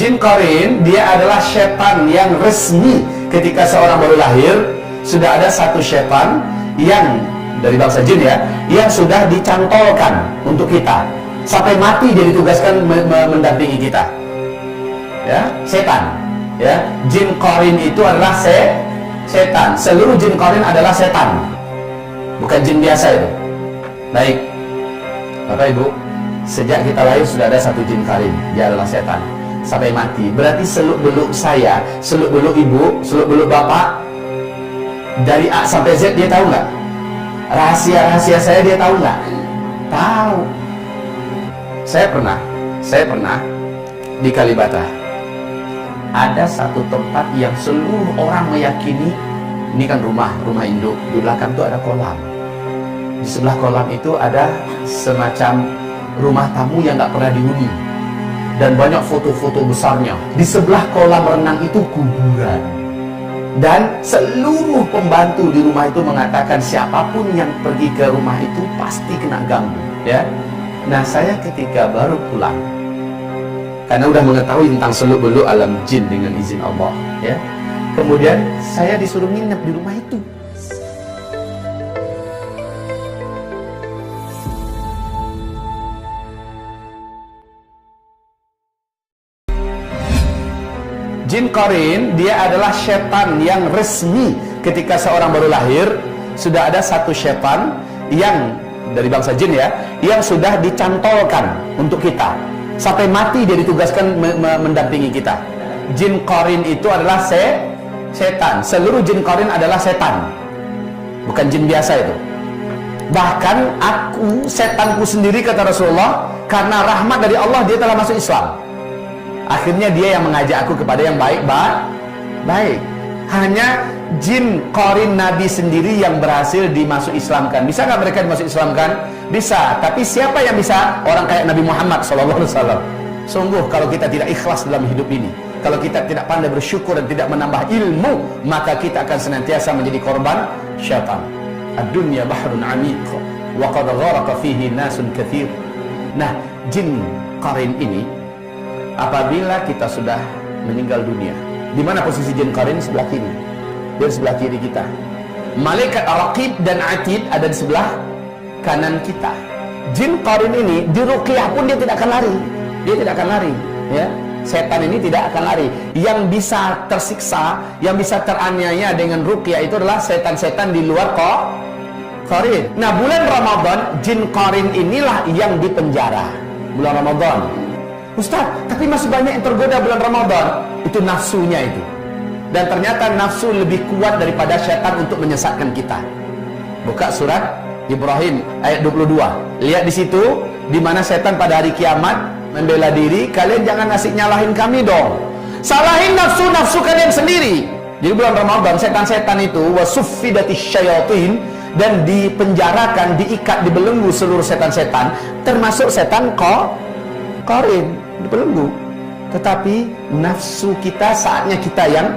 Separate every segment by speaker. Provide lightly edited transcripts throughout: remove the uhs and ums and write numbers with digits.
Speaker 1: jin qarin dia adalah setan yang resmi. Ketika seorang baru lahir, sudah ada satu setan yang dari bangsa jin ya, yang sudah dicantolkan untuk kita. Sampai mati dia ditugaskan mendampingi kita. Ya, setan. Ya, jin qarin itu adalah setan. Seluruh jin qarin adalah setan. Bukan jin biasa itu. Baik. Bapak Ibu, sejak kita lahir sudah ada satu jin qarin, dia adalah setan. Sampai mati. Berarti seluk-beluk saya, seluk-beluk ibu, seluk-beluk bapak, dari A sampai Z dia tahu nggak? Rahasia-rahasia saya dia tahu nggak? Tahu. Saya pernah di Kalibata. Ada satu tempat yang seluruh orang meyakini ini kan rumah induk. Di belakang itu ada kolam. Di sebelah kolam itu ada semacam rumah tamu yang nggak pernah dihuni. Dan banyak foto-foto besarnya. Di sebelah kolam renang itu kuburan. Dan seluruh pembantu di rumah itu mengatakan siapapun yang pergi ke rumah itu pasti kena ganggu, ya. Nah, saya ketika baru pulang, karena udah mengetahui tentang seluk-beluk alam jin dengan izin Allah, ya. Kemudian saya disuruh nginep di rumah itu. Jin qarin dia adalah setan yang resmi. Ketika seorang baru lahir, sudah ada satu setan yang dari bangsa jin ya, yang sudah dicantolkan untuk kita. Sampai mati dia ditugaskan mendampingi kita. Jin qarin itu adalah setan. Seluruh jin qarin adalah setan. Bukan jin biasa itu. Bahkan setanku sendiri, kata Rasulullah, karena rahmat dari Allah dia telah masuk Islam. Akhirnya dia yang mengajak aku kepada yang baik. Hanya jin qarin Nabi sendiri yang berhasil dimasuk Islamkan. Bisa nggak mereka dimasuk Islamkan? Bisa. Tapi siapa yang bisa? Orang kayak Nabi Muhammad SAW. Sungguh kalau kita tidak ikhlas dalam hidup ini, kalau kita tidak pandai bersyukur dan tidak menambah ilmu, maka kita akan senantiasa menjadi korban syaitan. Ad-dunya bahrun amiq wa qad gharaqa fihi nasun katsir. Nah, jin qarin ini apabila kita sudah meninggal dunia, di mana posisi jin qarin? Sebelah kiri. Dia di sebelah kiri kita. Malaikat Raqib dan Atid ada di sebelah kanan kita. Jin qarin ini di ruqyah pun dia tidak akan lari. Dia tidak akan lari, ya. Setan ini tidak akan lari. Yang bisa tersiksa, yang bisa teraniaya dengan ruqyah itu adalah setan-setan di luar qarin. Nah, bulan Ramadan jin qarin inilah yang dipenjara. Bulan Ramadan. Ustaz, tapi masih banyak yang tergoda bulan Ramadan. Itu nafsunya itu. Dan ternyata nafsu lebih kuat daripada syaitan untuk menyesatkan kita. Buka surat Ibrahim ayat 22. Lihat di situ, di mana syaitan pada hari kiamat membela diri. Kalian jangan asik nyalahin kami dong. Salahin nafsu kalian sendiri. Jadi bulan Ramadan setan-setan itu wasuffidatis syayatin, dan dipenjarakan, diikat, dibelenggu seluruh setan-setan, termasuk setan qarin, dibelenggu. Tetapi nafsu kita saatnya kita yang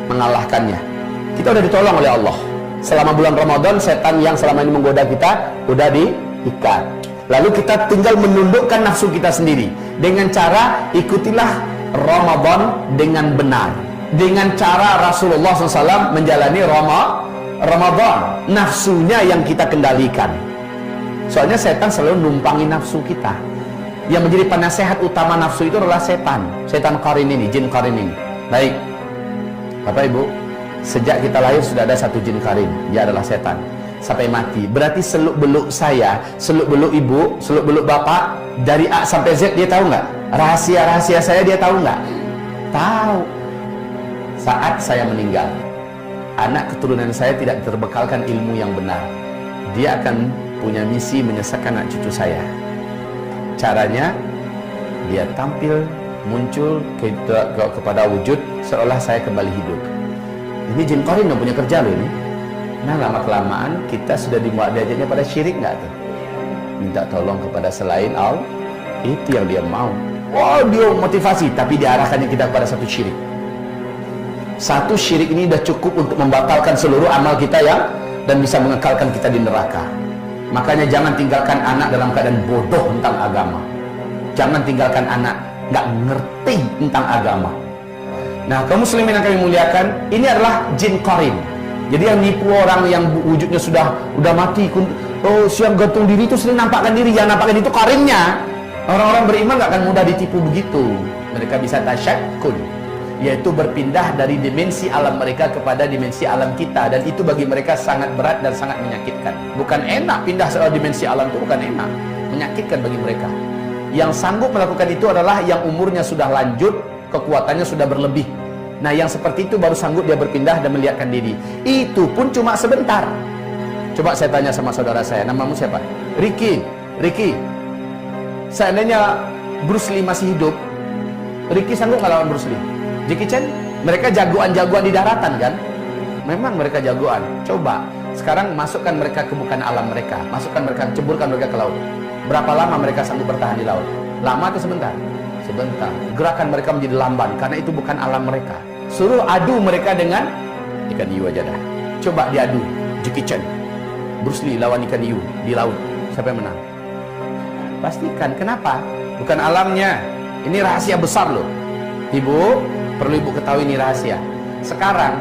Speaker 1: mengalahkannya. Kita udah ditolong oleh Allah. Selama bulan Ramadan setan yang selama ini menggoda kita udah diikat. Lalu kita tinggal menundukkan nafsu kita sendiri dengan cara ikutilah Ramadan dengan benar, dengan cara Rasulullah SAW menjalani Ramadan. Nafsunya yang kita kendalikan. Soalnya setan selalu numpangi nafsu kita. Yang menjadi penasehat utama nafsu itu adalah setan qarin ini, jin qarin ini. Baik, Bapak Ibu, sejak kita lahir sudah ada satu jin qarin, dia adalah setan. Sampai mati. Berarti seluk-beluk saya, seluk-beluk ibu, seluk-beluk bapak, dari A sampai Z dia tahu nggak? Rahasia-rahasia saya dia tahu nggak? Tahu. Saat saya meninggal, anak keturunan saya tidak terbekalkan ilmu yang benar. Dia akan punya misi menyesatkan anak cucu saya. Caranya, dia tampil, muncul kepada wujud seolah saya kembali hidup. Ini jin qarin yang punya kerja loh ini. Nah, lama-kelamaan kita sudah diajaknya pada syirik nggak tuh? Minta tolong kepada selain Allah, itu yang dia mau. Oh, dia motivasi, tapi diarahkannya kita kepada satu syirik. Satu syirik ini sudah cukup untuk membatalkan seluruh amal kita dan bisa mengekalkan kita di neraka. Makanya jangan tinggalkan anak dalam keadaan bodoh tentang agama. Jangan tinggalkan anak nggak ngerti tentang agama. Nah, kaum muslimin yang kami muliakan, ini adalah jin qarin. Jadi yang nipu orang yang wujudnya udah mati, oh siang gantung diri itu sering nampakkan diri, yang nampakkan itu qarinnya. Orang-orang beriman nggak akan mudah ditipu begitu. Mereka bisa tasyakkul, yaitu berpindah dari dimensi alam mereka kepada dimensi alam kita, dan itu bagi mereka sangat berat dan sangat menyakitkan. Bukan enak pindah ke dimensi alam itu, bukan enak, menyakitkan bagi mereka. Yang sanggup melakukan itu adalah yang umurnya sudah lanjut, kekuatannya sudah berlebih. Nah, yang seperti itu baru sanggup dia berpindah dan melihatkan diri. Itu pun cuma sebentar. Coba saya tanya sama saudara saya, namamu siapa? Ricky. Seandainya Bruce Lee masih hidup, Ricky sanggup ngelawan Bruce Lee? Jackie Chan? Mereka jagoan-jagoan di daratan kan? Memang mereka jagoan. Coba sekarang masukkan mereka ke bukan alam mereka, ceburkan mereka ke laut. Berapa lama mereka sanggup bertahan di laut? Lama atau sebentar? Sebentar. Gerakan mereka menjadi lamban karena itu bukan alam mereka. Suruh adu mereka dengan ikan hiu aja dah. Coba diadu Jackie Chan, Bruce Lee lawan ikan hiu di laut, siapa yang menang? Pastikan. Kenapa? Bukan alamnya. Ini rahasia besar loh. Ibu, perlu ibu ketahui ini rahasia. Sekarang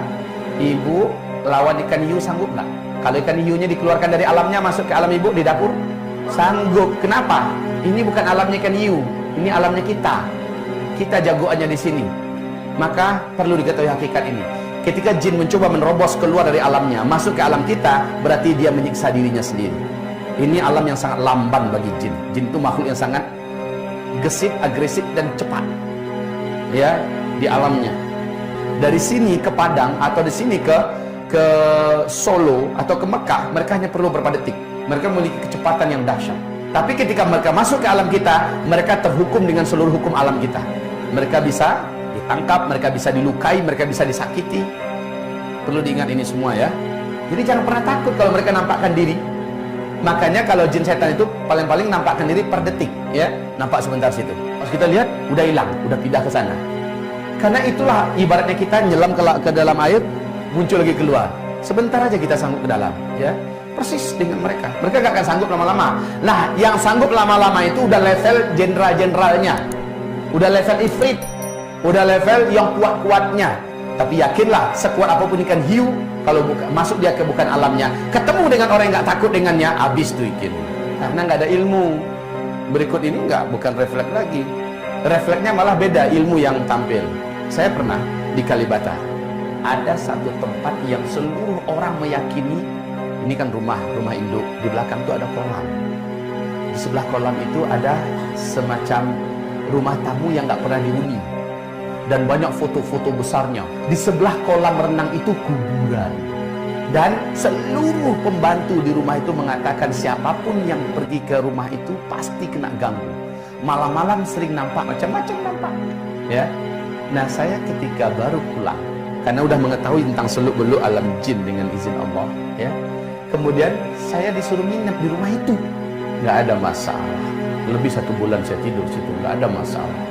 Speaker 1: ibu lawan ikan hiu sanggup nggak? Kalau ikan hiunya dikeluarkan dari alamnya masuk ke alam ibu di dapur, sanggup. Kenapa? Ini bukan alamnya ikan hiu, ini alamnya kita. Kita jagoannya di sini. Maka perlu diketahui hakikat ini. Ketika jin mencoba menerobos keluar dari alamnya, masuk ke alam kita, berarti dia menyiksa dirinya sendiri. Ini alam yang sangat lamban bagi jin. Jin itu makhluk yang sangat gesit, agresif dan cepat. Ya, di alamnya. Dari sini ke Padang atau di sini ke Solo atau ke Mekah, mereka hanya perlu beberapa detik. Mereka memiliki kecepatan yang dahsyat. Tapi ketika mereka masuk ke alam kita, mereka terhukum dengan seluruh hukum alam kita. Mereka bisa ditangkap, mereka bisa dilukai, mereka bisa disakiti. Perlu diingat ini semua ya. Jadi jangan pernah takut kalau mereka nampakkan diri. Makanya kalau jin setan itu paling-paling nampakkan diri per detik, ya. Nampak sebentar situ. Pas kita lihat udah hilang, udah pindah ke sana. Karena itulah ibaratnya kita nyelam ke dalam air, muncul lagi keluar. Sebentar aja kita sanggup ke dalam, ya. Persis dengan mereka. Mereka gak akan sanggup lama-lama. Nah, yang sanggup lama-lama itu udah level jenderal-jenderalnya. Udah level ifrit. Udah level yang kuat-kuatnya. Tapi yakinlah, sekuat apapun ikan hiu, kalau masuk dia ke bukan alamnya, ketemu dengan orang yang gak takut dengannya, habis tuh ikan. Karena gak ada ilmu. Berikut ini bukan refleks lagi. Refleksnya malah beda, ilmu yang tampil. Saya pernah di Kalibata. Ada satu tempat yang seluruh orang meyakini, ini kan rumah induk, di belakang itu ada kolam. Di sebelah kolam itu ada semacam rumah tamu yang gak pernah dihuni. Dan banyak foto-foto besarnya. Di sebelah kolam renang itu kuburan. Dan seluruh pembantu di rumah itu mengatakan siapapun yang pergi ke rumah itu pasti kena ganggu. Malam-malam sering nampak macam-macam nampak. Ya. Nah, saya ketika baru pulang, karena udah mengetahui tentang seluk-beluk alam jin dengan izin Allah, ya. Kemudian saya disuruh nginep di rumah itu. Nggak ada masalah. Lebih 1 bulan saya tidur situ, nggak ada masalah.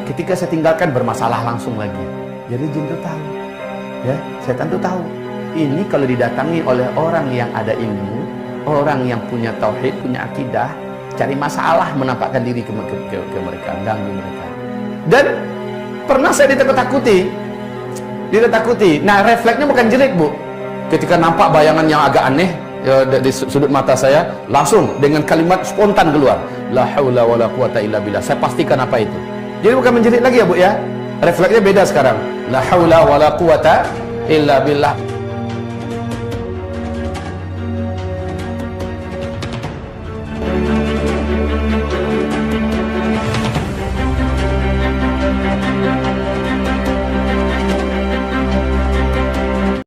Speaker 1: Ketika saya tinggalkan bermasalah langsung lagi. Jadi jin itu tahu, ya, setan itu tahu. Ini kalau didatangi oleh orang yang ada ilmu, orang yang punya tauhid, punya akidah, cari masalah menampakkan diri ke mereka, ganggu mereka. Dan pernah saya ditakut-takuti. Nah, refleksnya bukan jelek, Bu. Ketika nampak bayangan yang agak aneh ya, di sudut mata saya, langsung dengan kalimat spontan keluar, la haula wala quwata illa billah. Saya pastikan apa itu. Jadi bukan menjerit lagi ya, Bu ya. Refleksnya beda sekarang. La haula wala quwata illa billah.